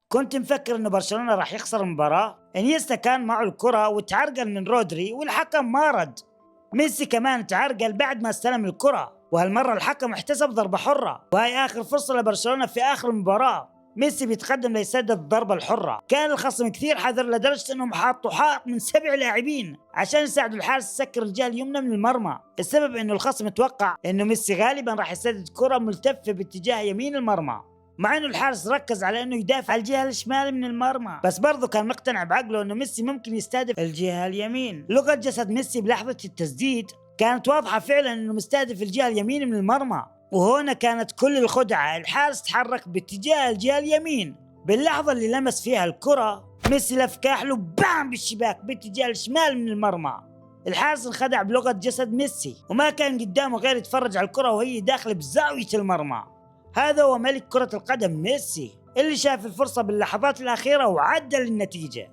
كنت مفكر إنه برشلونة راح يخسر المباراة. انيستا كان معه الكرة وتعرقل من رودري والحكم ما رد. ميسي كمان تعرقل بعد ما استلم الكرة، وهالمرة الحكم احتسب ضربة حرة، وهي آخر فرصة لبرشلونة في آخر المباراة. ميسي بيتقدم ليسدد الضربة الحرة. كان الخصم كثير حذر لدرجة انهم حاطوا حائط من 7 لاعبين عشان يساعدوا الحارس يسكر الجهة اليمنى من المرمى. السبب انه الخصم توقع انه ميسي غالبا راح يسدد كرة ملتفة باتجاه يمين المرمى، مع انه الحارس ركز على انه يدافع على الجهه الشمال من المرمى، بس برضه كان مقتنع بعقله انه ميسي ممكن يستهدف الجهه اليمين. لغه جسد ميسي بلحظه التسديد كانت واضحه فعلا انه مستهدف الجهه اليمين من المرمى، وهنا كانت كل الخدعه. الحارس تحرك باتجاه الجهه اليمين. باللحظه اللي لمس فيها الكره ميسي لف كاحله بام بالشباك باتجاه الشمال من المرمى. الحارس انخدع بلغه جسد ميسي، وما كان قدامه غير يتفرج على الكره وهي داخله بزاويه المرمى. هذا هو ملك كرة القدم ميسي، اللي شاف الفرصة باللحظات الأخيرة وعدل النتيجة.